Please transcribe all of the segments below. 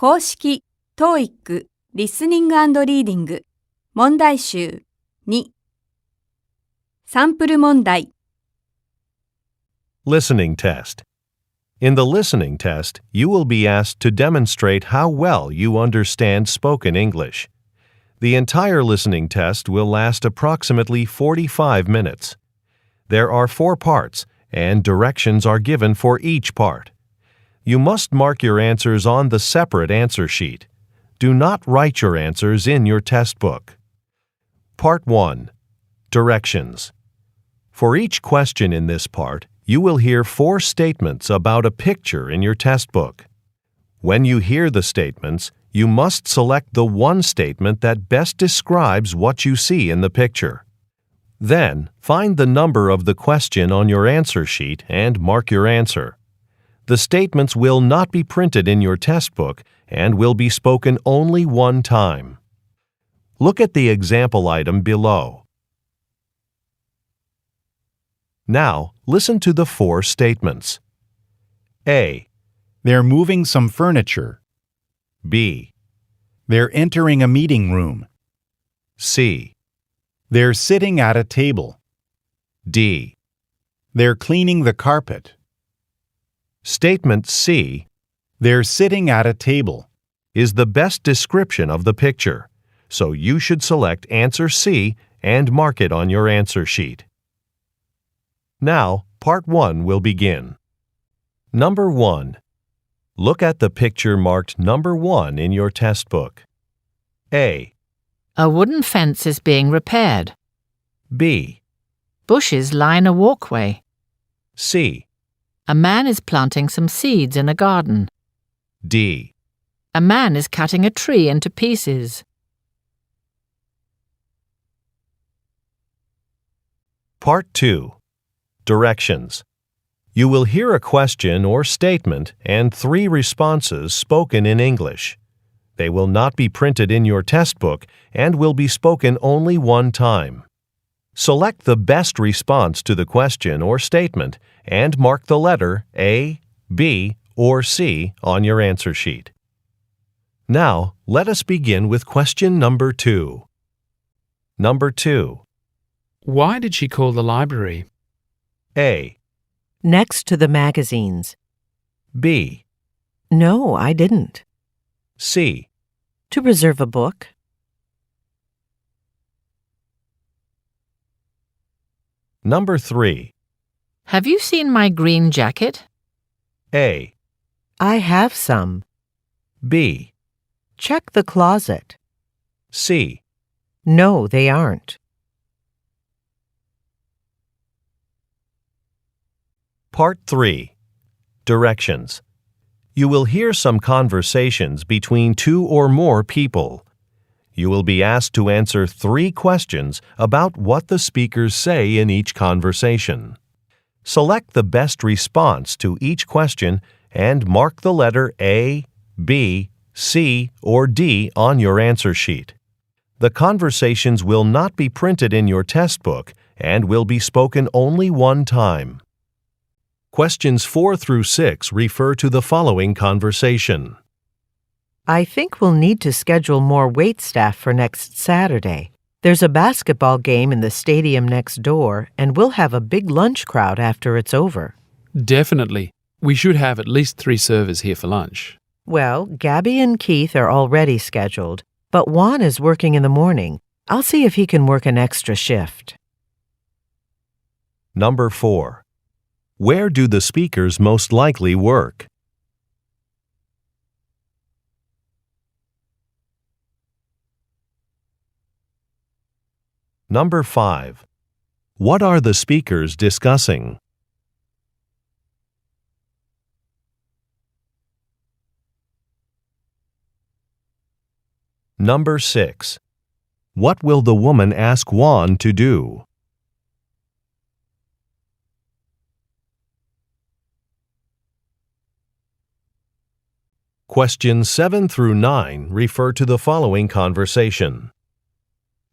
公式 Toeic リスニング&リーディング問題集2サンプル問題 Listening test. In the listening test, you will be asked to demonstrate how well you understand spoken English. The entire listening test will last approximately 45 minutes. There are 4 parts, and directions are given for each part. You must mark your answers on the separate answer sheet. Do not write your answers in your test book. Part 1. Directions. For each question in this part, you will hear 4 statements about a picture in your test book. When you hear the statements, you must select the one statement that best describes what you see in the picture. Then, find the number of the question on your answer sheet and mark your answer. The statements will not be printed in your test book and will be spoken only one time. Look at the example item below. Now, listen to the 4 statements. A. They're moving some furniture. B. They're entering a meeting room. C. They're sitting at a table. D. They're cleaning the carpet. Statement C They're sitting at a table. is the best description of the picture, so you should select answer C and mark it on your answer sheet. Now, part 1 will begin. Number 1. Look at the picture marked number 1 in your test book. A. A wooden fence is being repaired. B. Bushes line a walkway. C. A man is planting some seeds in a garden. D. A man is cutting a tree into pieces. Part 2. Directions. You will hear a question or statement and 3 responses spoken in English. They will not be printed in your test book and will be spoken only one time. Select the best response to the question or statement and mark the letter A, B, or C on your answer sheet. Now, let us begin with question number 2. Number 2. Why did she call the library? A. Next to the magazines. B. No, I didn't. C. To reserve a book. Number 3. Have you seen my green jacket? A. I have some. B. Check the closet. C. No, they aren't. Part 3. Directions. You will hear some conversations between 2 or more people. You will be asked to answer 3 questions about what the speakers say in each conversation. Select the best response to each question and mark the letter A, B, C, or D on your answer sheet. The conversations will not be printed in your test book and will be spoken only one time. Questions 4 through 6 refer to the following conversation. I think we'll need to schedule more wait staff for next Saturday. There's a basketball game in the stadium next door, and we'll have a big lunch crowd after it's over. Definitely. We should have at least 3 servers here for lunch. Well, Gabby and Keith are already scheduled, but Juan is working in the morning. I'll see if he can work an extra shift. Number 4. Where do the speakers most likely work? Number 5. What are the speakers discussing? Number 6. What will the woman ask Juan to do? Questions 7 through 9 refer to the following conversation.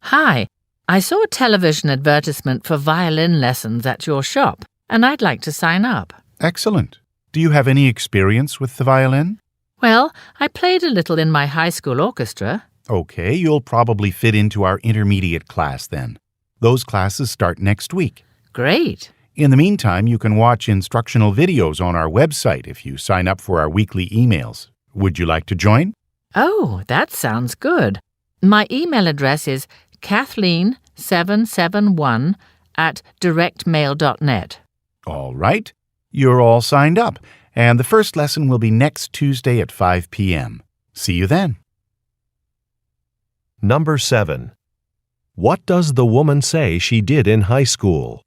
Hi, I saw a television advertisement for violin lessons at your shop, and I'd like to sign up. Excellent. Do you have any experience with the violin? Well, I played a little in my high school orchestra. Okay, you'll probably fit into our intermediate class then. Those classes start next week. Great. In the meantime, you can watch instructional videos on our website if you sign up for our weekly emails. Would you like to join? Oh, that sounds good. My email address is kathleen771@directmail.net. All right. You're all signed up, and the first lesson will be next Tuesday at 5 p.m. See you then. Number 7. What does the woman say she did in high school?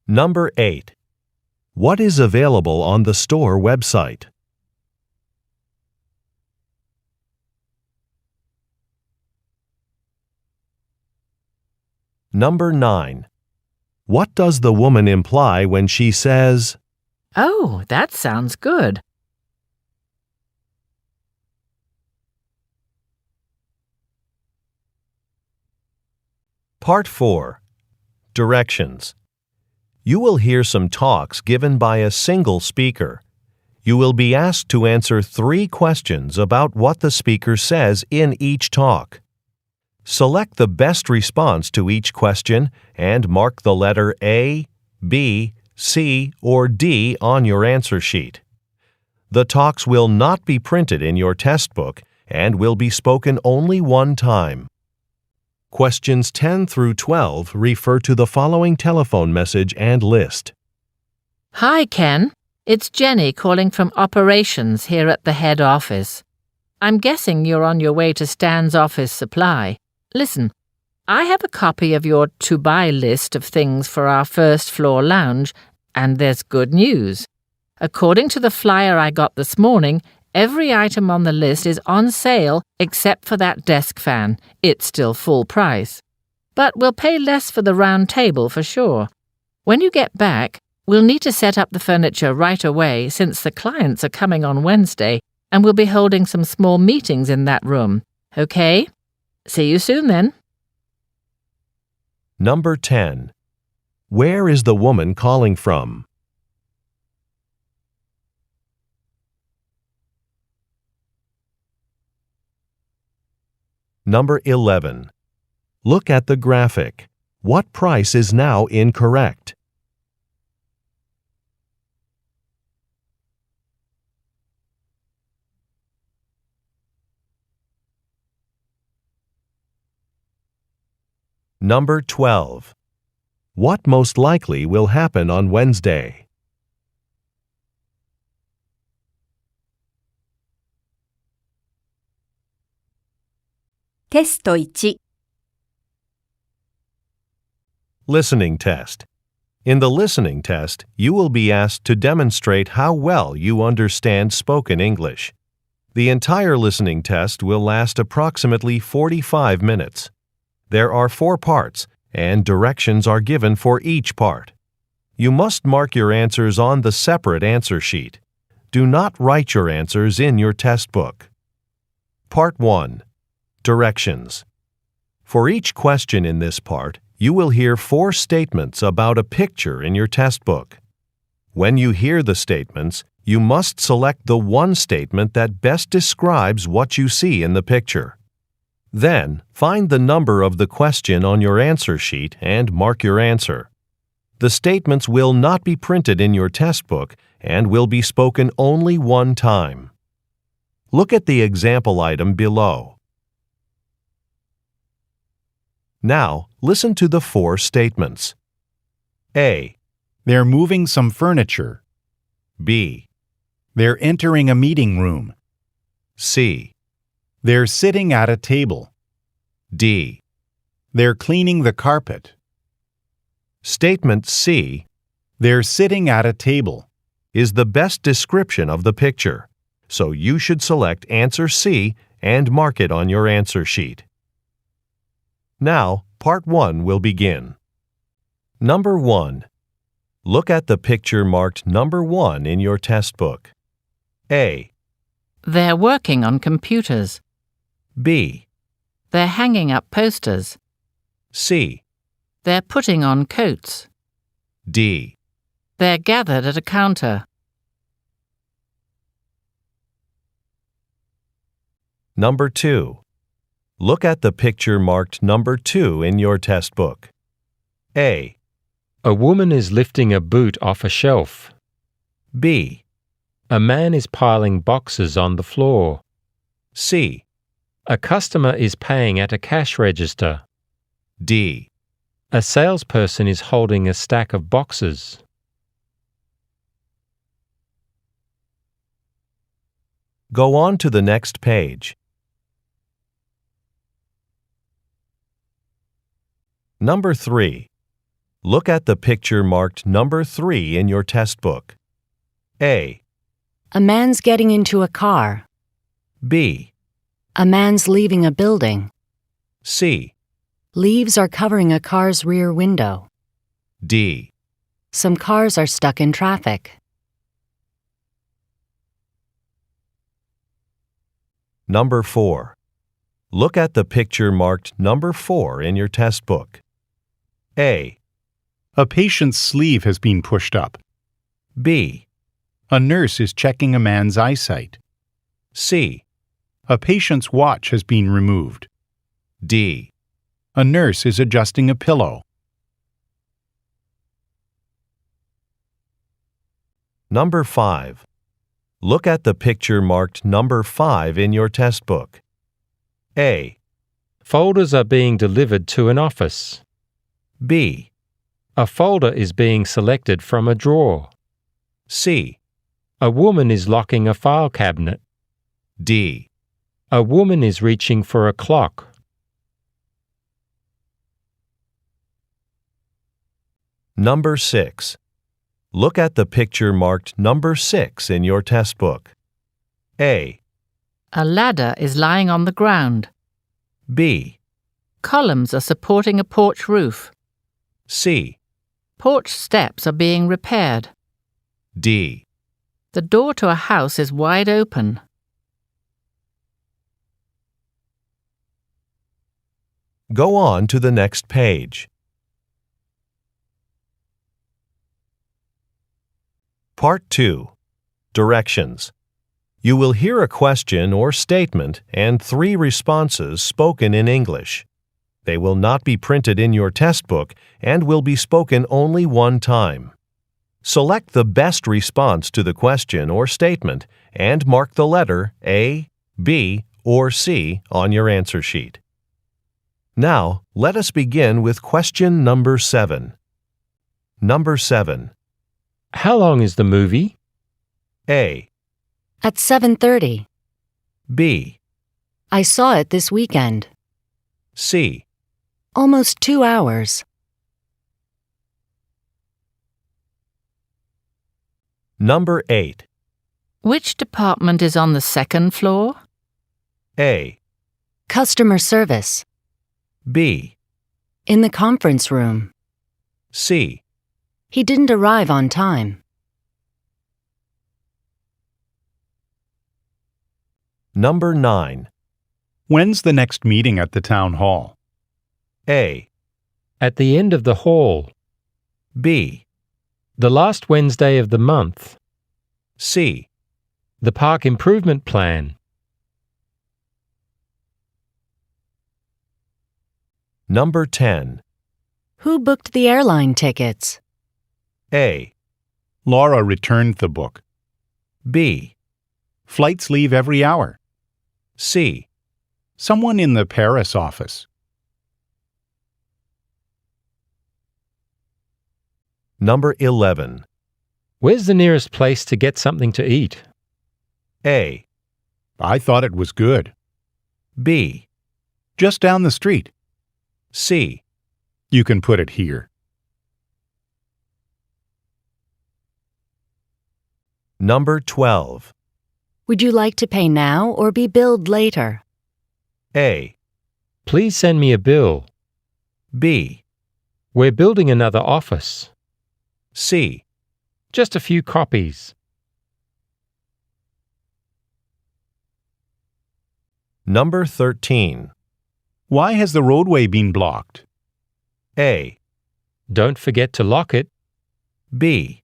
Number 8. What is available on the store website? Number 9. What does the woman imply when she says, Oh, that sounds good. Part 4. Directions. You will hear some talks given by a single speaker. You will be asked to answer 3 questions about what the speaker says in each talk. Select the best response to each question and mark the letter A, B, C, or D on your answer sheet. The talks will not be printed in your test book and will be spoken only one time. Questions 10 through 12 refer to the following telephone message and list. Hi, Ken. It's Jenny calling from operations here at the head office. I'm guessing you're on your way to Stan's office supply. Listen, I have a copy of your to-buy list of things for our first floor lounge, and there's good news. According to the flyer I got this morning, every item on the list is on sale except for that desk fan. It's still full price. But we'll pay less for the round table for sure. When you get back, we'll need to set up the furniture right away since the clients are coming on Wednesday, and we'll be holding some small meetings in that room. Okay? See you soon then. Number 10. Where is the woman calling from? Number 11. Look at the graphic. What price is now incorrect? Number 12. What most likely will happen on Wednesday? Testo 1. Listening test. In the listening test, you will be asked to demonstrate how well you understand spoken English. The entire listening test will last approximately 45 minutes. There are 4 parts, and directions are given for each part. You must mark your answers on the separate answer sheet. Do not write your answers in your test book. Part 1. Directions. For each question in this part, you will hear 4 statements about a picture in your test book. When you hear the statements, you must select the one statement that best describes what you see in the picture. Then, find the number of the question on your answer sheet and mark your answer. The statements will not be printed in your test book and will be spoken only one time. Look at the example item below. Now, listen to the 4 statements. A. They're moving some furniture. B. They're entering a meeting room. C. They're sitting at a table. D. They're cleaning the carpet. Statement C They're sitting at a table. is the best description of the picture, so you should select answer C and mark it on your answer sheet. Now, part 1 will begin. Number 1. Look at the picture marked number 1 in your test book. A. They're working on computers. B. They're hanging up posters. C. They're putting on coats. D. They're gathered at a counter. Number 2. Look at the picture marked number 2 in your test book. A. A woman is lifting a boot off a shelf. B. A man is piling boxes on the floor. C. A customer is paying at a cash register. D. A salesperson is holding a stack of boxes. Go on to the next page. Number 3. Look at the picture marked number 3 in your test book. A. A man's getting into a car. B. A man's leaving a building. C. Leaves are covering a car's rear window. D. Some cars are stuck in traffic. Number 4. Look at the picture marked number 4 in your test book. A. A patient's sleeve has been pushed up. B. A nurse is checking a man's eyesight. C. A patient's watch has been removed. D. A nurse is adjusting a pillow. Number 5. Look at the picture marked number 5 in your test book. A. Folders are being delivered to an office. B. A folder is being selected from a drawer. C. A woman is locking a file cabinet. D. A woman is reaching for a clock. Number 6. Look at the picture marked number 6 in your test book. A. A ladder is lying on the ground. B. Columns are supporting a porch roof. C. Porch steps are being repaired. D. The door to a house is wide open. Go on to the next page. Part 2. Directions. You will hear a question or statement and 3 responses spoken in English. They will not be printed in your test book and will be spoken only one time. Select the best response to the question or statement and mark the letter A, B, or C on your answer sheet. Now, let us begin with question number 7. Number 7. How long is the movie? A. At 7:30. B. I saw it this weekend. C. Almost 2 hours. Number 8. Which department is on the second floor? A. Customer service. B. In the conference room. C. He didn't arrive on time. Number 9. When's the next meeting at the town hall? A. At the end of the hall. B. The last Wednesday of the month. C. The park improvement plan. Number 10. Who booked the airline tickets? A. Laura returned the book. B. Flights leave every hour. C. Someone in the Paris office. Number 11. Where's the nearest place to get something to eat? A. I thought it was good. B. Just down the street. C. You can put it here. Number 12. Would you like to pay now or be billed later? A. Please send me a bill. B. We're building another office. C. Just a few copies. Number 13. Why has the roadway been blocked? A. Don't forget to lock it. B.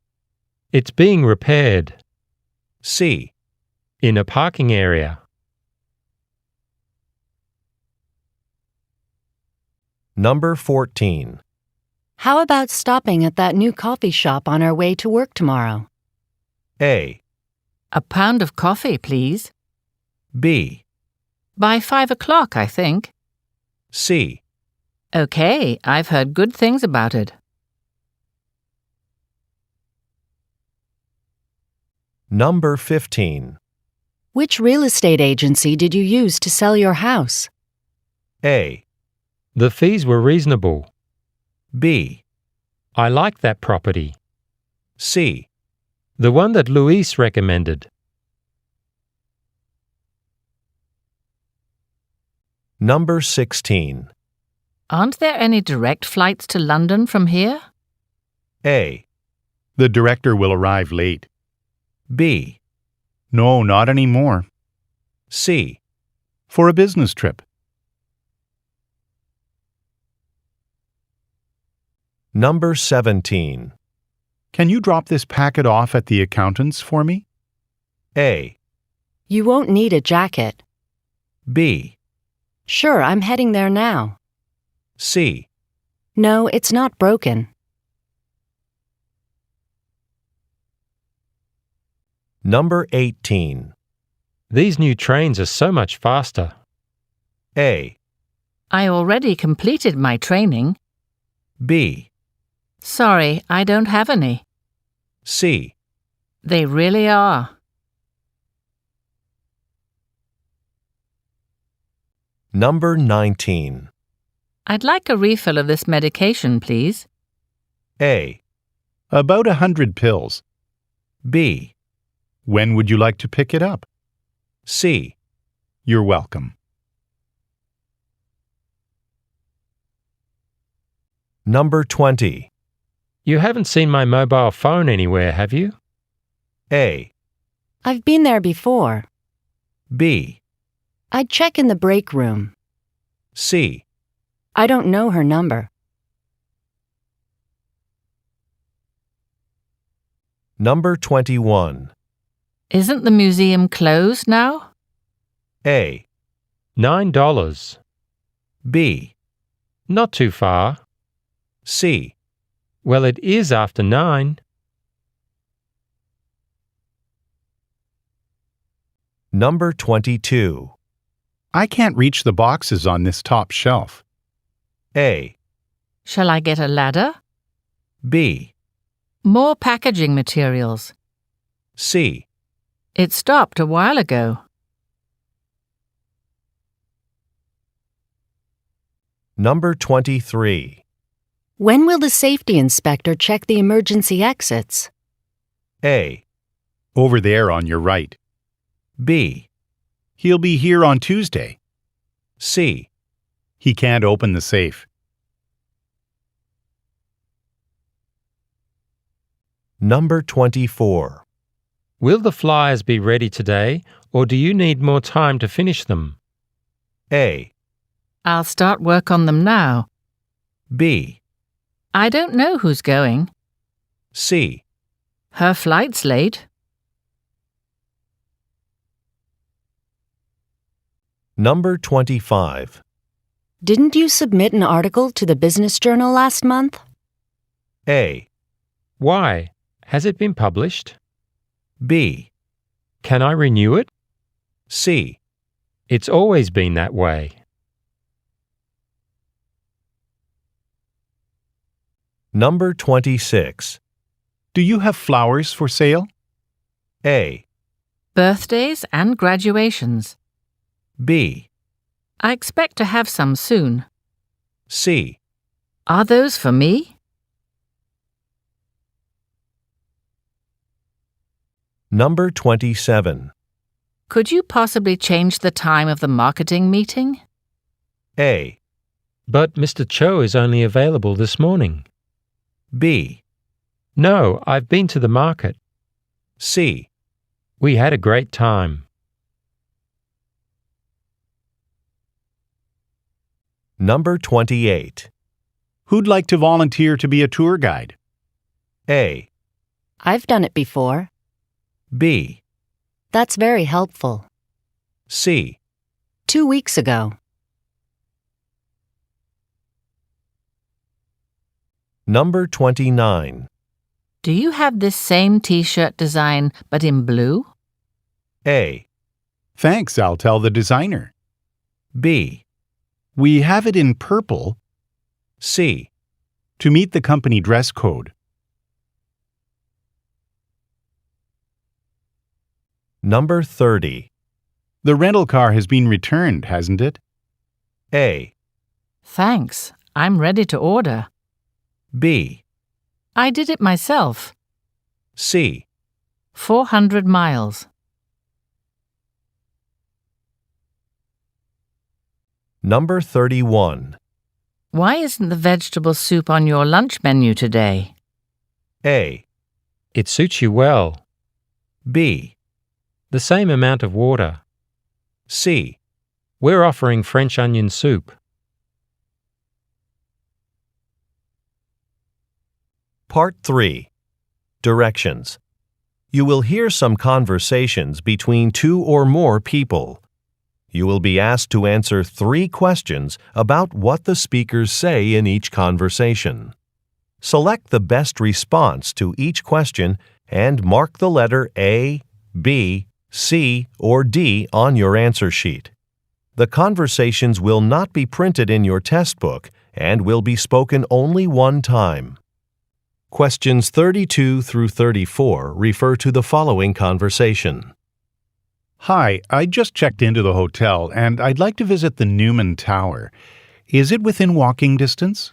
It's being repaired. C. In a parking area. Number 14. How about stopping at that new coffee shop on our way to work tomorrow? A. A pound of coffee, please. B. By 5 o'clock, I think. C. Okay, I've heard good things about it. Number 15. Which real estate agency did you use to sell your house? A. The fees were reasonable. B. I like that property. C. The one that Luis recommended. Number 16. Aren't there any direct flights to London from here? A. The director will arrive late. B. No, not anymore. C. For a business trip. Number 17. Can you drop this packet off at the accountant's for me? A. You won't need a jacket. B. Sure, I'm heading there now. C. No, it's not broken. Number 18. These new trains are so much faster. A. I already completed my training. B. Sorry, I don't have any. C. They really are. Number 19. I'd like a refill of this medication, please. A. About 100 pills. B. When would you like to pick it up? C. You're welcome. Number 20. You haven't seen my mobile phone anywhere, have you? A. I've been there before. B. I'd check in the break room. C. I don't know her number. Number 21. Isn't the museum closed now? A. $9. B. Not too far. C. Well, it is after 9. Number 22. I can't reach the boxes on this top shelf. A. Shall I get a ladder? B. More packaging materials. C. It stopped a while ago. Number 23. When will the safety inspector check the emergency exits? A. Over there on your right. B. He'll be here on Tuesday. C. He can't open the safe. Number 24. Will the flyers be ready today, or do you need more time to finish them? A. I'll start work on them now. B. I don't know who's going. C. Her flight's late. Number 25. Didn't you submit an article to the Business Journal last month? A. Why? Has it been published? B. Can I renew it? C. It's always been that way. Number 26. Do you have flowers for sale? A. Birthdays and graduations. B. I expect to have some soon. C. Are those for me? Number 27. Could you possibly change the time of the marketing meeting? A. But Mr. Cho is only available this morning. B. No, I've been to the market. C. We had a great time. Number 28. Who'd like to volunteer to be a tour guide? A. I've done it before. B. That's very helpful. C. 2 weeks ago. Number 29. Do you have this same t-shirt design but in blue? A. Thanks, I'll tell the designer. B. We have it in purple C. to meet the company dress code. Number 30. The rental car has been returned, hasn't it? A. Thanks. I'm ready to order. B. I did it myself. C. 400 miles. Number 31. Why isn't the vegetable soup on your lunch menu today? A. It suits you well. B. The same amount of water. C. We're offering French onion soup. Part 3. Directions. You will hear some conversations between 2 or more people. You will be asked to answer 3 questions about what the speakers say in each conversation. Select the best response to each question and mark the letter A, B, C, or D on your answer sheet. The conversations will not be printed in your test book and will be spoken only one time. Questions 32 through 34 refer to the following conversation. Hi, I just checked into the hotel and I'd like to visit the Newman Tower. Is it within walking distance?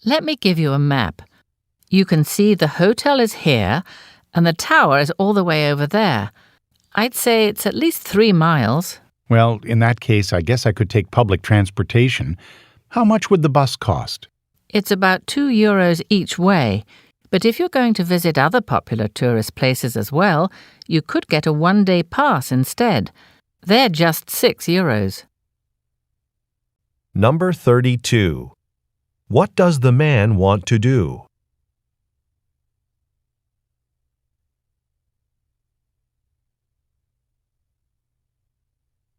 Let me give you a map. You can see the hotel is here and the tower is all the way over there. I'd say it's at least 3 miles. Well, in that case, I guess I could take public transportation. How much would the bus cost? It's about €2 each way. But if you're going to visit other popular tourist places as well, you could get a one-day pass instead. They're just €6. Number 32. What does the man want to do?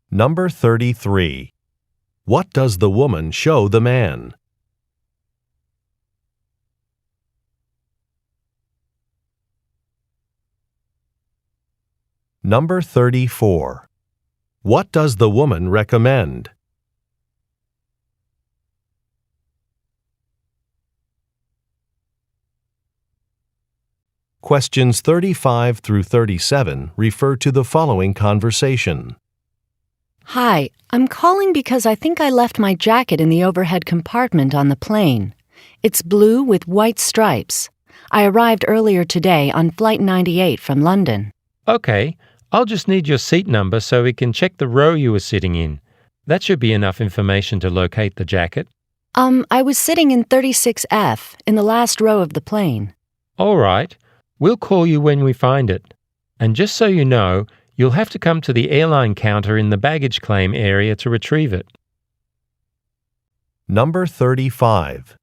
Number 33. What does the woman show the man? Number 34. What does the woman recommend? Questions 35 through 37 refer to the following conversation. Hi, I'm calling because I think I left my jacket in the overhead compartment on the plane. It's blue with white stripes. I arrived earlier today on Flight 98 from London. Okay, I'll just need your seat number so we can check the row you were sitting in. That should be enough information to locate the jacket. I was sitting in 36F, in the last row of the plane. All right, we'll call you when we find it. And just so you know, you'll have to come to the airline counter in the baggage claim area to retrieve it. Number 35.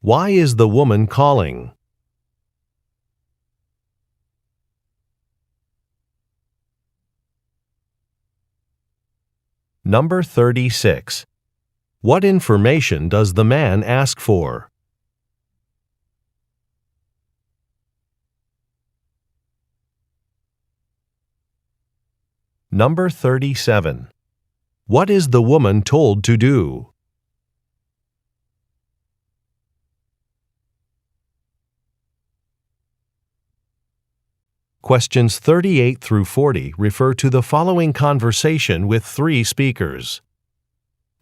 Why is the woman calling? Number 36. What information does the man ask for? Number 37. What is the woman told to do? Questions 38 through 40 refer to the following conversation with 3 speakers.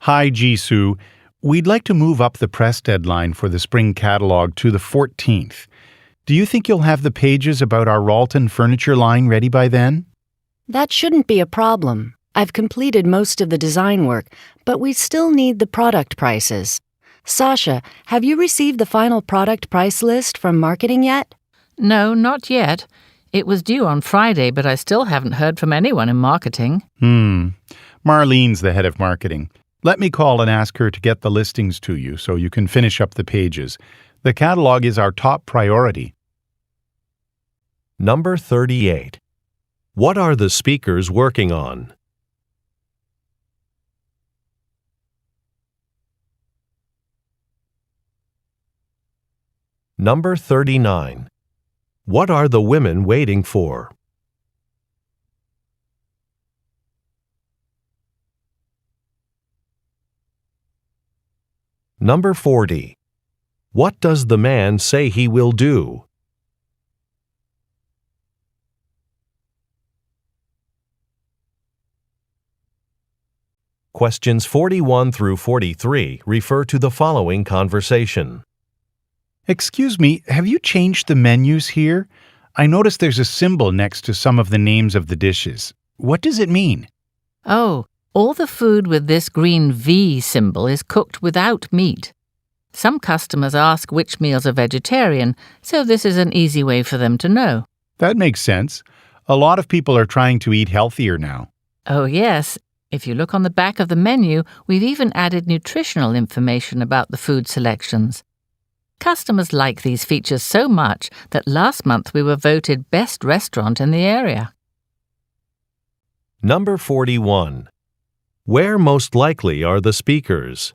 Hi, Jisoo. We'd like to move up the press deadline for the spring catalog to the 14th. Do you think you'll have the pages about our Ralton furniture line ready by then? That shouldn't be a problem. I've completed most of the design work, but we still need the product prices. Sasha, have you received the final product price list from marketing yet? No, not yet. It was due on Friday, but I still haven't heard from anyone in marketing. Marlene's the head of marketing. Let me call and ask her to get the listings to you so you can finish up the pages. The catalog is our top priority. Number 38. What are the speakers working on? Number 39. What are the women waiting for? Number 40. What does the man say he will do? Questions 41 through 43 refer to the following conversation. Excuse me, have you changed the menus here? I noticed there's a symbol next to some of the names of the dishes. What does it mean? Oh, all the food with this green V symbol is cooked without meat. Some customers ask which meals are vegetarian, so this is an easy way for them to know. That makes sense. A lot of people are trying to eat healthier now. Oh yes, if you look on the back of the menu, we've even added nutritional information about the food selections. Customers like these features so much that last month we were voted best restaurant in the area. Number 41. Where most likely are the speakers?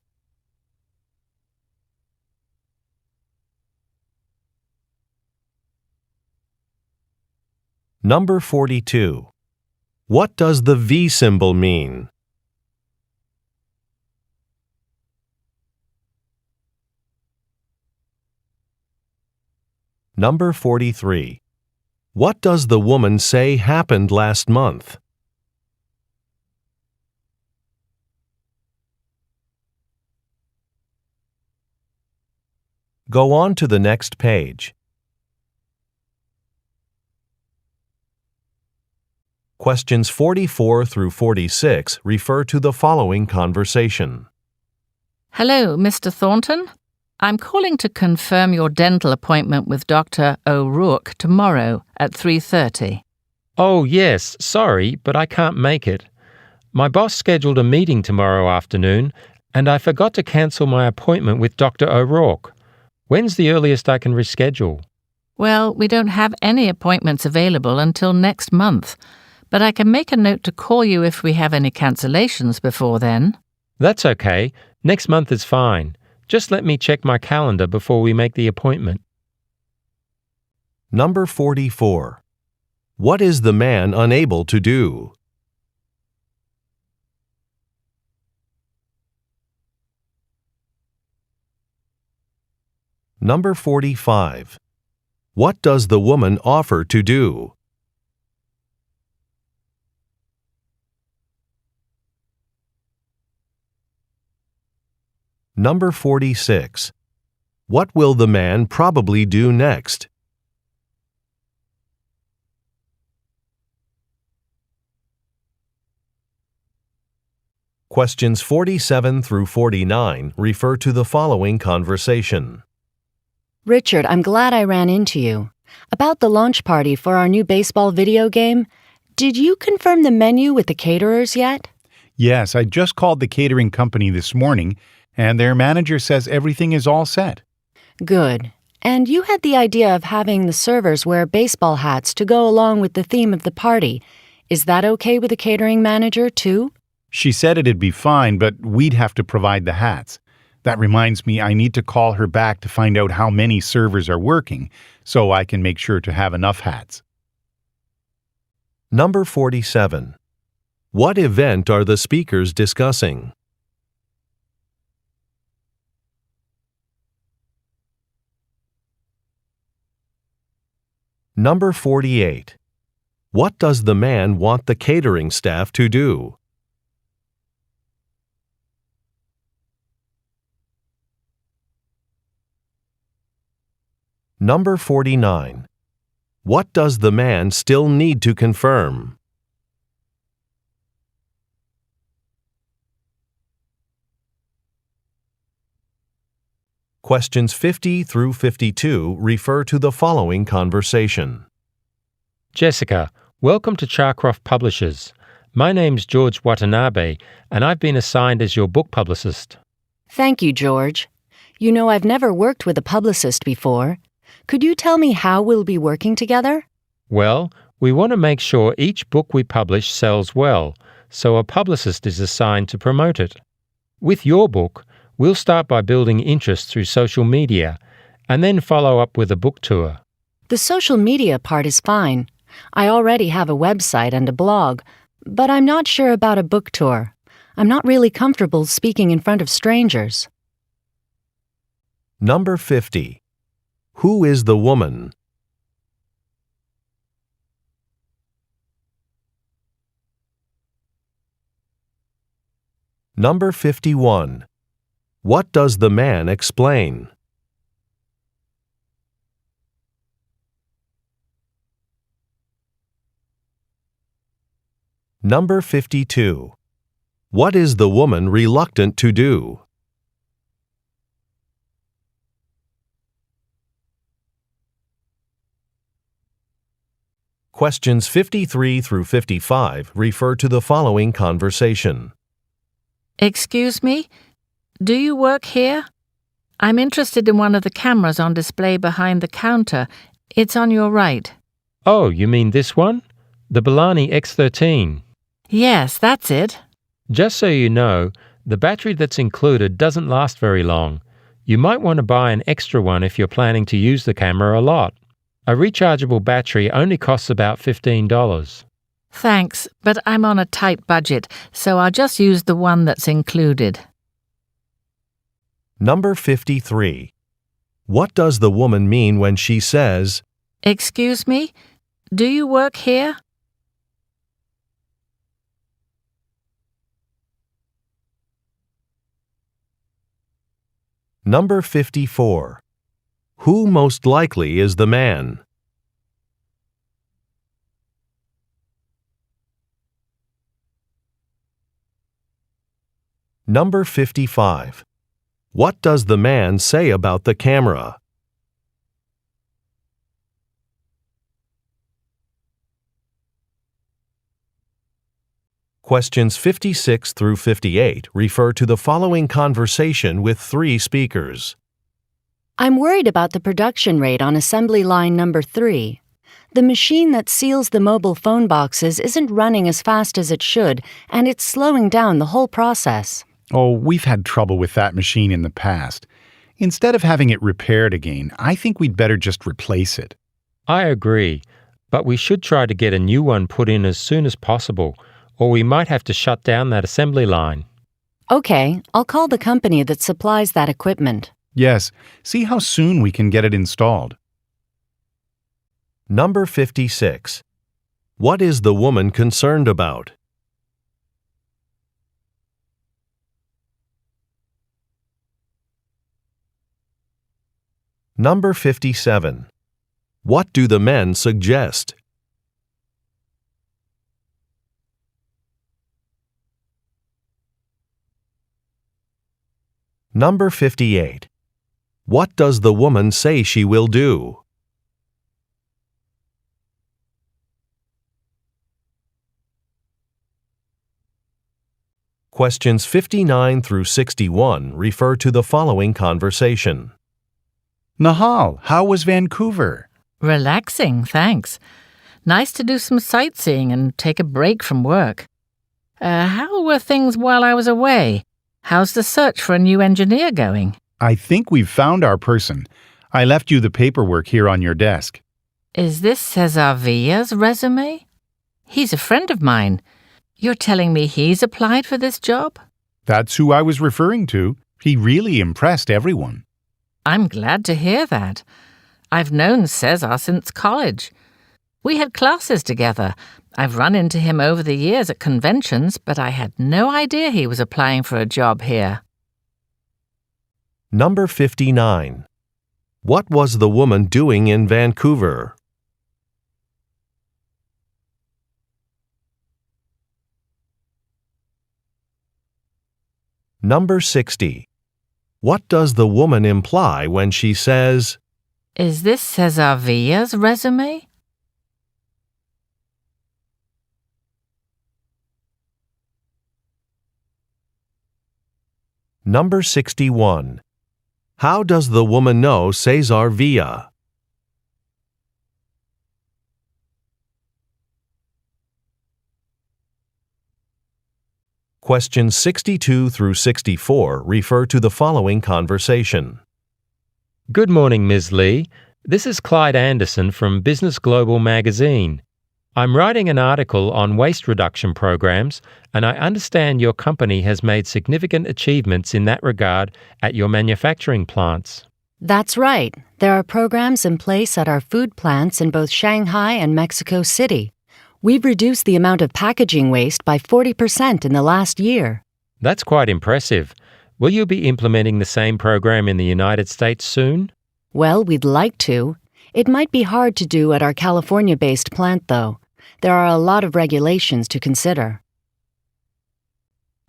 Number 42. What does the V symbol mean? Number 43. What does the woman say happened last month? Go on to the next page. Questions 44 through 46 refer to the following conversation. Hello, Mr. Thornton. I'm calling to confirm your dental appointment with Dr. O'Rourke tomorrow at 3:30. Oh, yes, sorry, but I can't make it. My boss scheduled a meeting tomorrow afternoon, and I forgot to cancel my appointment with Dr. O'Rourke. When's the earliest I can reschedule? Well, we don't have any appointments available until next month, but I can make a note to call you if we have any cancellations before then. That's okay. Next month is fine. Just let me check my calendar before we make the appointment. Number 44. What is the man unable to do? Number 45. What does the woman offer to do? Number 46. What will the man probably do next? Questions 47 through 49 refer to the following conversation. Richard, I'm glad I ran into you. About the launch party for our new baseball video game, did you confirm the menu with the caterers yet? Yes, I just called the catering company this morning, and their manager says everything is all set. Good. And you had the idea of having the servers wear baseball hats to go along with the theme of the party. Is that okay with the catering manager, too? She said it'd be fine, but we'd have to provide the hats. That reminds me I need to call her back to find out how many servers are working, so I can make sure to have enough hats. Number 47. What event are the speakers discussing? Number 48. What does the man want the catering staff to do? Number 49. What does the man still need to confirm? Questions 50 through 52 refer to the following conversation. Jessica, welcome to Charcroft Publishers. My name's George Watanabe, and I've been assigned as your book publicist. Thank you, George. You know, I've never worked with a publicist before. Could you tell me how we'll be working together? Well, we want to make sure each book we publish sells well, so a publicist is assigned to promote it. With your book, we'll start by building interest through social media, and then follow up with a book tour. The social media part is fine. I already have a website and a blog, but I'm not sure about a book tour. I'm not really comfortable speaking in front of strangers. Number 50. Who is the woman? Number 51. What does the man explain? Number 52. What is the woman reluctant to do? Questions 53 through 55 refer to the following conversation. Excuse me? Do you work here? I'm interested in one of the cameras on display behind the counter. It's on your right. Oh, you mean this one? The Bellani X13. Yes, that's it. Just so you know, the battery that's included doesn't last very long. You might want to buy an extra one if you're planning to use the camera a lot. A rechargeable battery only costs about $15. Thanks, but I'm on a tight budget, so I'll just use the one that's included. Number 53. What does the woman mean when she says, Excuse me? Do you work here? Number 54. Who most likely is the man? Number 55. What does the man say about the camera? Questions 56 through 58 refer to the following conversation with 3 speakers. I'm worried about the production rate on assembly line number 3. The machine that seals the mobile phone boxes isn't running as fast as it should, and it's slowing down the whole process. Oh, we've had trouble with that machine in the past. Instead of having it repaired again, I think we'd better just replace it. I agree, but we should try to get a new one put in as soon as possible, or we might have to shut down that assembly line. Okay, I'll call the company that supplies that equipment. Yes, see how soon we can get it installed. Number 56. What is the woman concerned about? Number 57. What do the men suggest? Number 58. What does the woman say she will do? Questions 59 through 61 refer to the following conversation. Nahal, how was Vancouver? Relaxing, thanks. Nice to do some sightseeing and take a break from work. How were things while I was away? How's the search for a new engineer going? I think we've found our person. I left you the paperwork here on your desk. Is this Cesar Villa's resume? He's a friend of mine. You're telling me he's applied for this job? That's who I was referring to. He really impressed everyone. I'm glad to hear that. I've known Cesar since college. We had classes together. I've run into him over the years at conventions, but I had no idea he was applying for a job here. Number 59. What was the woman doing in Vancouver? Number 60. What does the woman imply when she says, Is this Cesar Villa's resume? Number 61. How does the woman know Cesar Villa? Questions 62 through 64 refer to the following conversation. Good morning, Ms. Lee. This is Clyde Anderson from Business Global magazine. I'm writing an article on waste reduction programs, and I understand your company has made significant achievements in that regard at your manufacturing plants. That's right. There are programs in place at our food plants in both Shanghai and Mexico City. We've reduced the amount of packaging waste by 40% in the last year. That's quite impressive. Will you be implementing the same program in the United States soon? Well, we'd like to. It might be hard to do at our California-based plant, though. There are a lot of regulations to consider.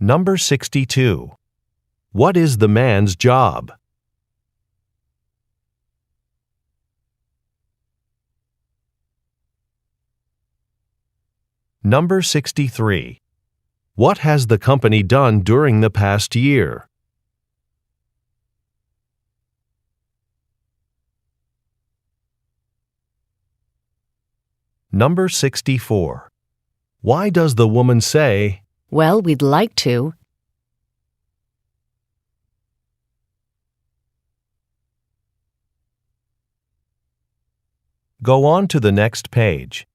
Number 62. What is the man's job? Number 63. What has the company done during the past year? Number 64. Why does the woman say, Well, we'd like to. Go on to the next page.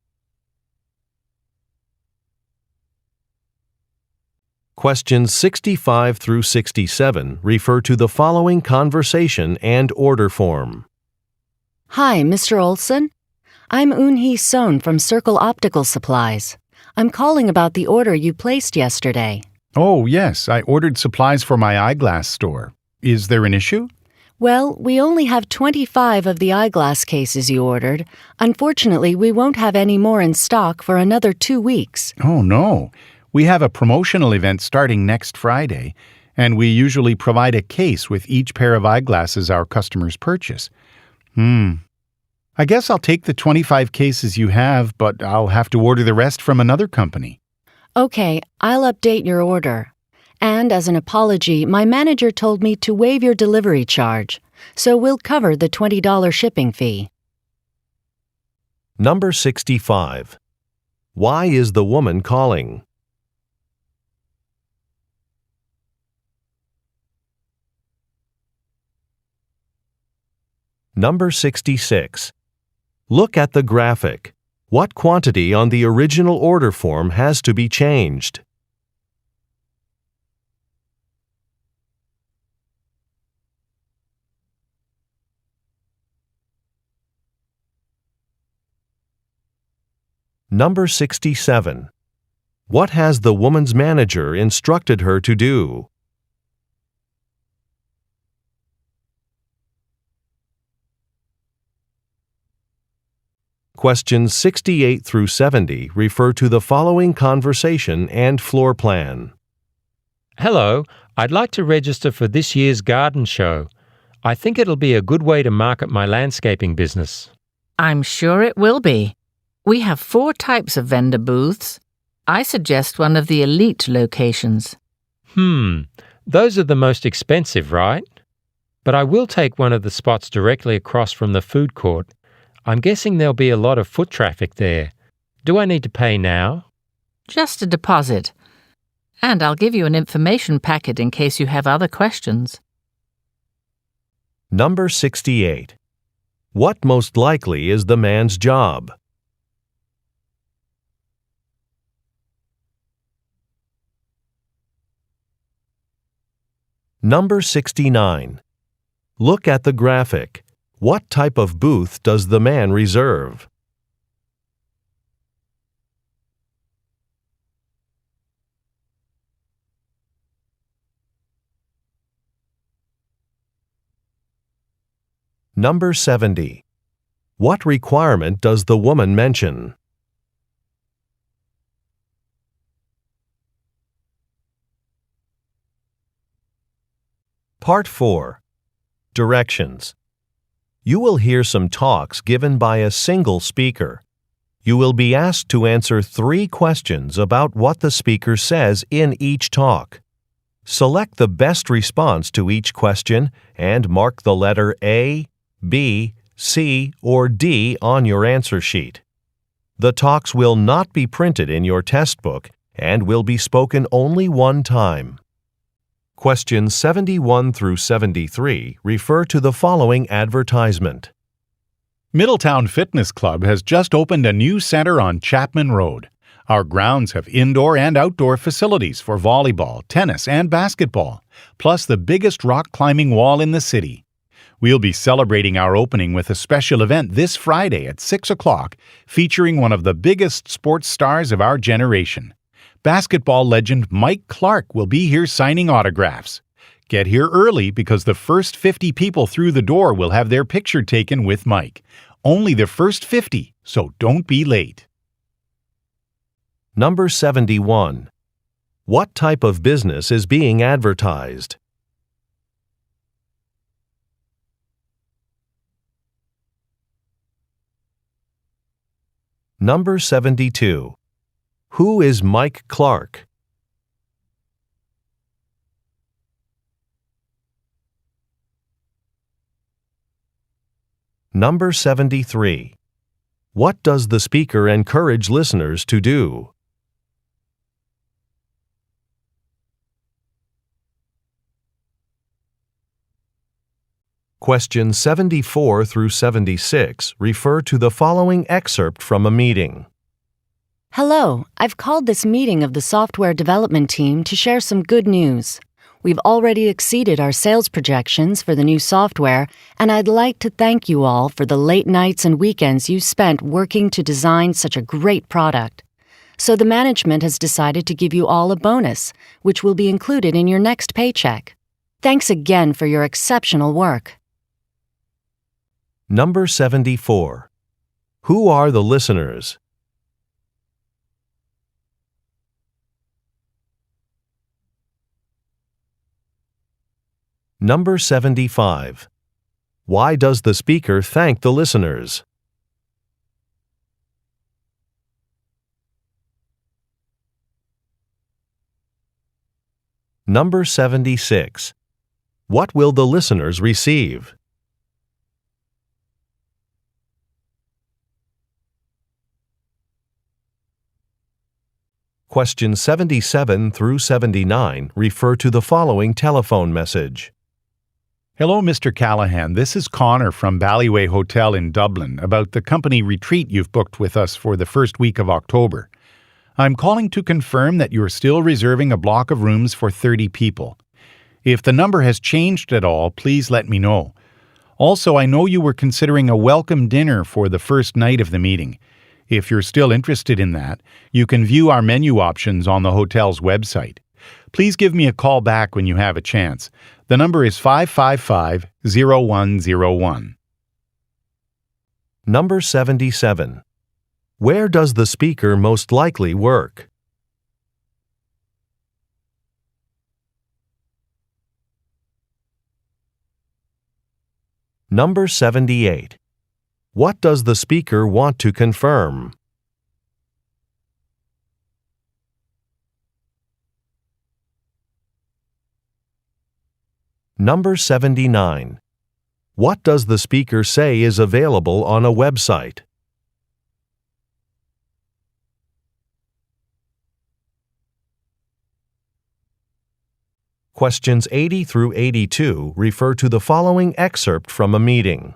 Questions 65 through 67 refer to the following conversation and order form. Hi, Mr. Olson. I'm Eun-hee Son from Circle Optical Supplies. I'm calling about the order you placed yesterday. Oh, yes, I ordered supplies for my eyeglass store. Is there an issue? Well, we only have 25 of the eyeglass cases you ordered. Unfortunately, we won't have any more in stock for another 2 weeks. Oh, no. We have a promotional event starting next Friday, and we usually provide a case with each pair of eyeglasses our customers purchase. I guess I'll take the 25 cases you have, but I'll have to order the rest from another company. Okay, I'll update your order. And as an apology, my manager told me to waive your delivery charge, so we'll cover the $20 shipping fee. Number 65. Why is the woman calling? Number 66. Look at the graphic. What quantity on the original order form has to be changed? Number 67. What has the woman's manager instructed her to do? Questions 68 through 70 refer to the following conversation and floor plan. Hello, I'd like to register for this year's garden show. I think it'll be a good way to market my landscaping business. I'm sure it will be. We have 4 types of vendor booths. I suggest one of the elite locations. Those are the most expensive, right? But I will take one of the spots directly across from the food court. I'm guessing there'll be a lot of foot traffic there. Do I need to pay now? Just a deposit. And I'll give you an information packet in case you have other questions. Number 68. What most likely is the man's job? Number 69. Look at the graphic. What type of booth does the man reserve? Number 70. What requirement does the woman mention? Part 4. Directions. You will hear some talks given by a single speaker. You will be asked to answer 3 questions about what the speaker says in each talk. Select the best response to each question and mark the letter A, B, C, or D on your answer sheet. The talks will not be printed in your test book and will be spoken only one time. Questions 71 through 73 refer to the following advertisement. Middletown Fitness Club has just opened a new center on Chapman Road. Our grounds have indoor and outdoor facilities for volleyball, tennis, and basketball, plus the biggest rock climbing wall in the city. We'll be celebrating our opening with a special event this Friday at 6 o'clock, featuring one of the biggest sports stars of our generation. Basketball legend Mike Clark will be here signing autographs. Get here early because the first 50 people through the door will have their picture taken with Mike. Only the first 50, so don't be late. Number 71. What type of business is being advertised? Number 72. Who is Mike Clark? Number 73. What does the speaker encourage listeners to do? Questions 74 through 76 refer to the following excerpt from a meeting. Hello, I've called this meeting of the software development team to share some good news. We've already exceeded our sales projections for the new software, and I'd like to thank you all for the late nights and weekends you spent working to design such a great product. So the management has decided to give you all a bonus, which will be included in your next paycheck. Thanks again for your exceptional work. Number 74. Who are the listeners? Number 75. Why does the speaker thank the listeners? Number 76. What will the listeners receive? Questions 77 through 79 refer to the following telephone message. Hello, Mr. Callahan. This is Connor from Ballyway Hotel in Dublin about the company retreat you've booked with us for the first week of October. I'm calling to confirm that you're still reserving a block of rooms for 30 people. If the number has changed at all, please let me know. Also, I know you were considering a welcome dinner for the first night of the meeting. If you're still interested in that, you can view our menu options on the hotel's website. Please give me a call back when you have a chance. The number is 555-0101. Number 77. Where does the speaker most likely work? Number 78. What does the speaker want to confirm? Number 79. What does the speaker say is available on a website? Questions 80 through 82 refer to the following excerpt from a meeting.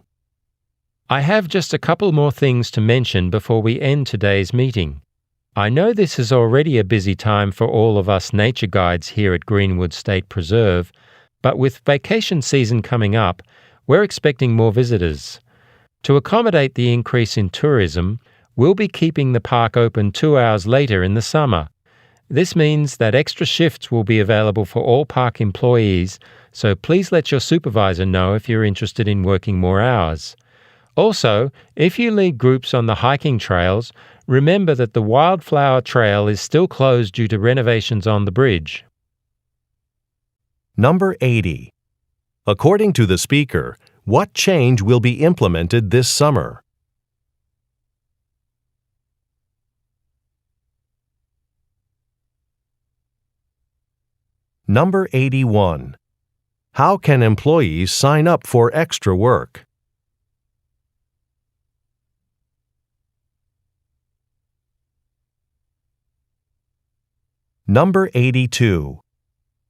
I have just a couple more things to mention before we end today's meeting. I know this is already a busy time for all of us nature guides here at Greenwood State Preserve, but with vacation season coming up, we're expecting more visitors. To accommodate the increase in tourism, we'll be keeping the park open 2 hours later in the summer. This means that extra shifts will be available for all park employees, so please let your supervisor know if you're interested in working more hours. Also, if you lead groups on the hiking trails, remember that the Wildflower Trail is still closed due to renovations on the bridge. Number 80. According to the speaker, what change will be implemented this summer? Number 81. How can employees sign up for extra work? Number 82.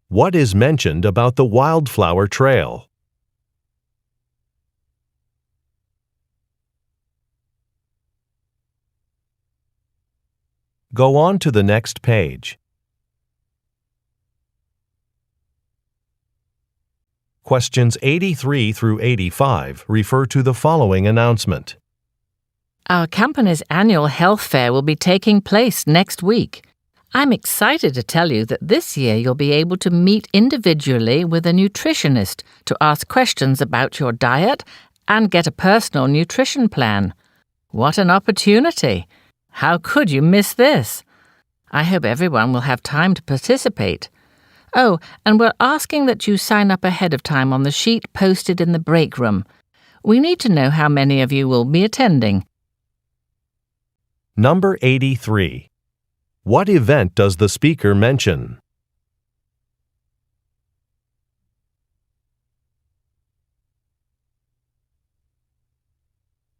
What is mentioned about the Wildflower Trail? Go on to the next page. Questions 83 through 85 refer to the following announcement. Our company's annual health fair will be taking place next week. I'm excited to tell you that this year you'll be able to meet individually with a nutritionist to ask questions about your diet and get a personal nutrition plan. What an opportunity! How could you miss this? I hope everyone will have time to participate. Oh, and we're asking that you sign up ahead of time on the sheet posted in the break room. We need to know how many of you will be attending. Number 83. What event does the speaker mention?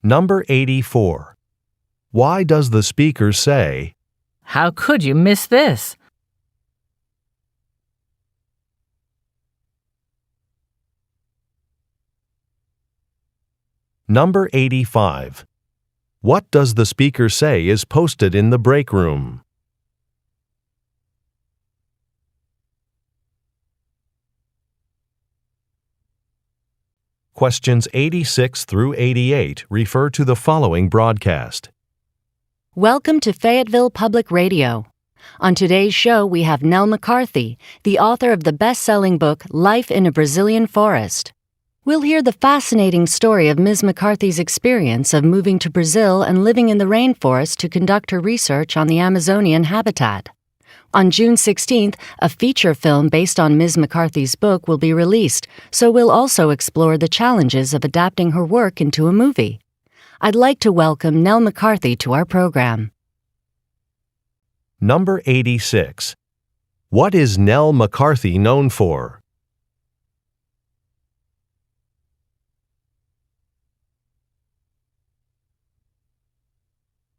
Number 84. Why does the speaker say, How could you miss this? Number 85. What does the speaker say is posted in the break room? Questions 86 through 88 refer to the following broadcast. Welcome to Fayetteville Public Radio. On today's show, we have Nell McCarthy, the author of the best-selling book Life in a Brazilian Forest. We'll hear the fascinating story of Ms. McCarthy's experience of moving to Brazil and living in the rainforest to conduct her research on the Amazonian habitat. On June 16th, a feature film based on Ms. McCarthy's book will be released, so we'll also explore the challenges of adapting her work into a movie. I'd like to welcome Nell McCarthy to our program. Number 86. What is Nell McCarthy known for?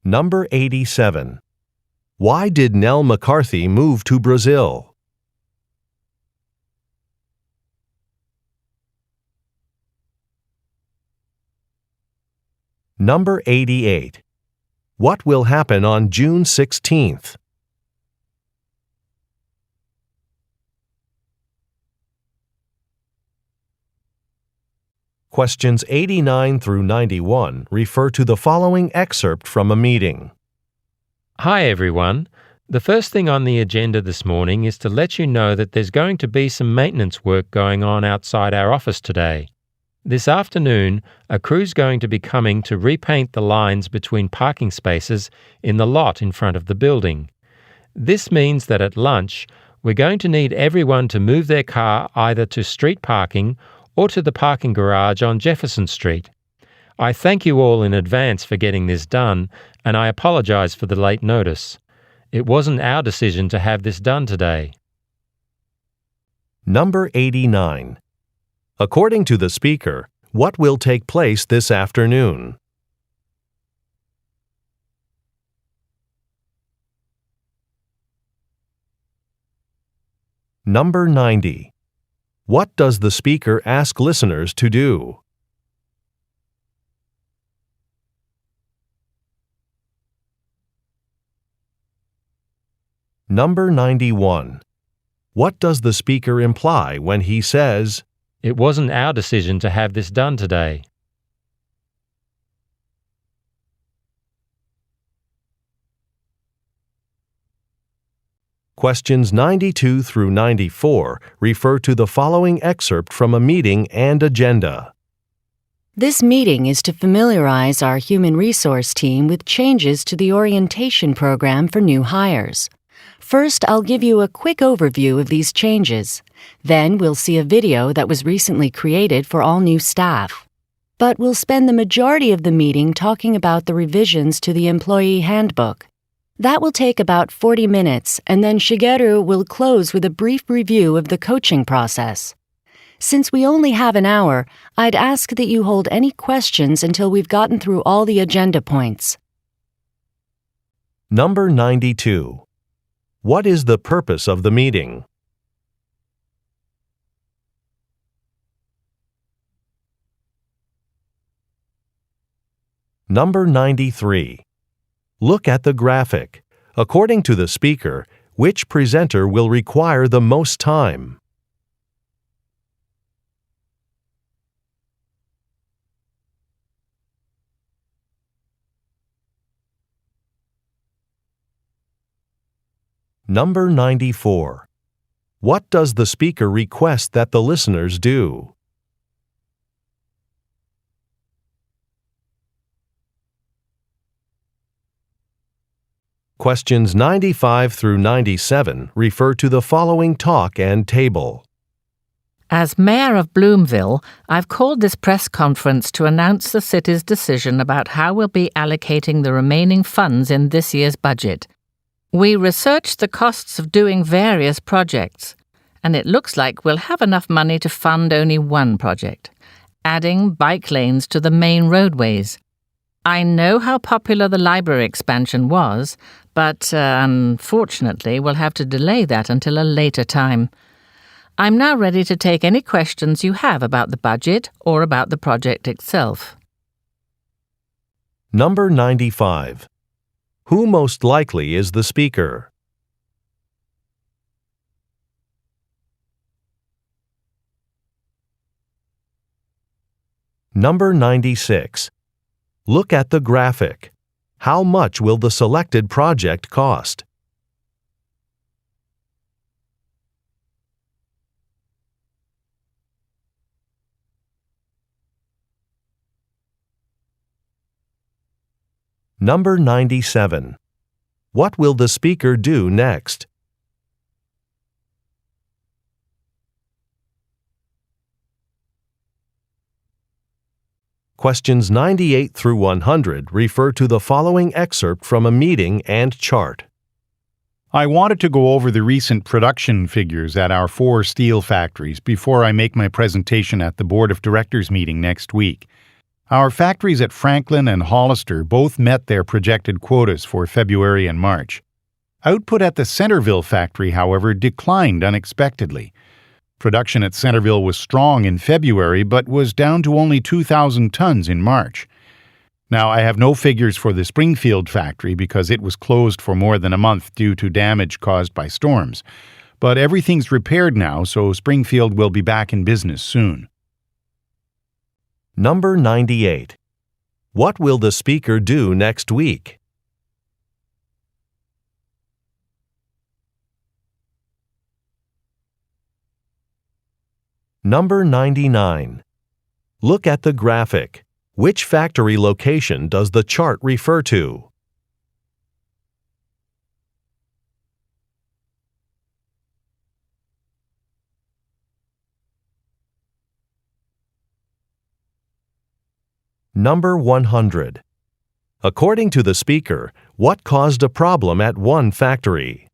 Number 87. Why did Nell McCarthy move to Brazil? Number 88. What will happen on June 16th? Questions 89 through 91 refer to the following excerpt from a meeting. Hi everyone. The first thing on the agenda this morning is to let you know that there's going to be some maintenance work going on outside our office today. This afternoon, a crew's going to be coming to repaint the lines between parking spaces in the lot in front of the building. This means that at lunch, we're going to need everyone to move their car either to street parking or to the parking garage on Jefferson Street. I thank you all in advance for getting this done, and I apologize for the late notice. It wasn't our decision to have this done today. Number 89. According to the speaker, what will take place this afternoon? Number 90. What does the speaker ask listeners to do? Number 91. What does the speaker imply when he says, It wasn't our decision to have this done today. Questions 92 through 94 refer to the following excerpt from a meeting and agenda. This meeting is to familiarize our human resource team with changes to the orientation program for new hires. First, I'll give you a quick overview of these changes. Then we'll see a video that was recently created for all new staff. But we'll spend the majority of the meeting talking about the revisions to the employee handbook. That will take about 40 minutes, and then Shigeru will close with a brief review of the coaching process. Since we only have an hour, I'd ask that you hold any questions until we've gotten through all the agenda points. Number 92. What is the purpose of the meeting? Number 93. Look at the graphic. According to the speaker, which presenter will require the most time? Number 94. What does the speaker request that the listeners do? Questions 95 through 97 refer to the following talk and table. As Mayor of Bloomville, I've called this press conference to announce the city's decision about how we'll be allocating the remaining funds in this year's budget. We researched the costs of doing various projects, and it looks like we'll have enough money to fund only one project, adding bike lanes to the main roadways. I know how popular the library expansion was, but unfortunately we'll have to delay that until a later time. I'm now ready to take any questions you have about the budget or about the project itself. Number 95. Who most likely is the speaker? Number 96. Look at the graphic. How much will the selected project cost? Number 97. What will the speaker do next? Questions 98 through 100 refer to the following excerpt from a meeting and chart. I wanted to go over the recent production figures at our 4 steel factories before I make my presentation at the Board of Directors meeting next week. Our factories at Franklin and Hollister both met their projected quotas for February and March. Output at the Centerville factory, however, declined unexpectedly. Production at Centerville was strong in February, but was down to only 2,000 tons in March. Now, I have no figures for the Springfield factory because it was closed for more than a month due to damage caused by storms. But everything's repaired now, so Springfield will be back in business soon. Number 98. What will the speaker do next week? Number 99. Look at the graphic. Which factory location does the chart refer to? Number 100. According to the speaker, what caused a problem at one factory?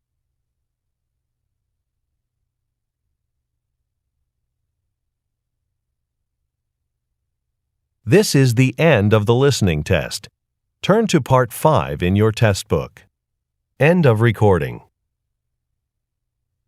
This is the end of the listening test. Turn to Part 5 in your test book. End of recording.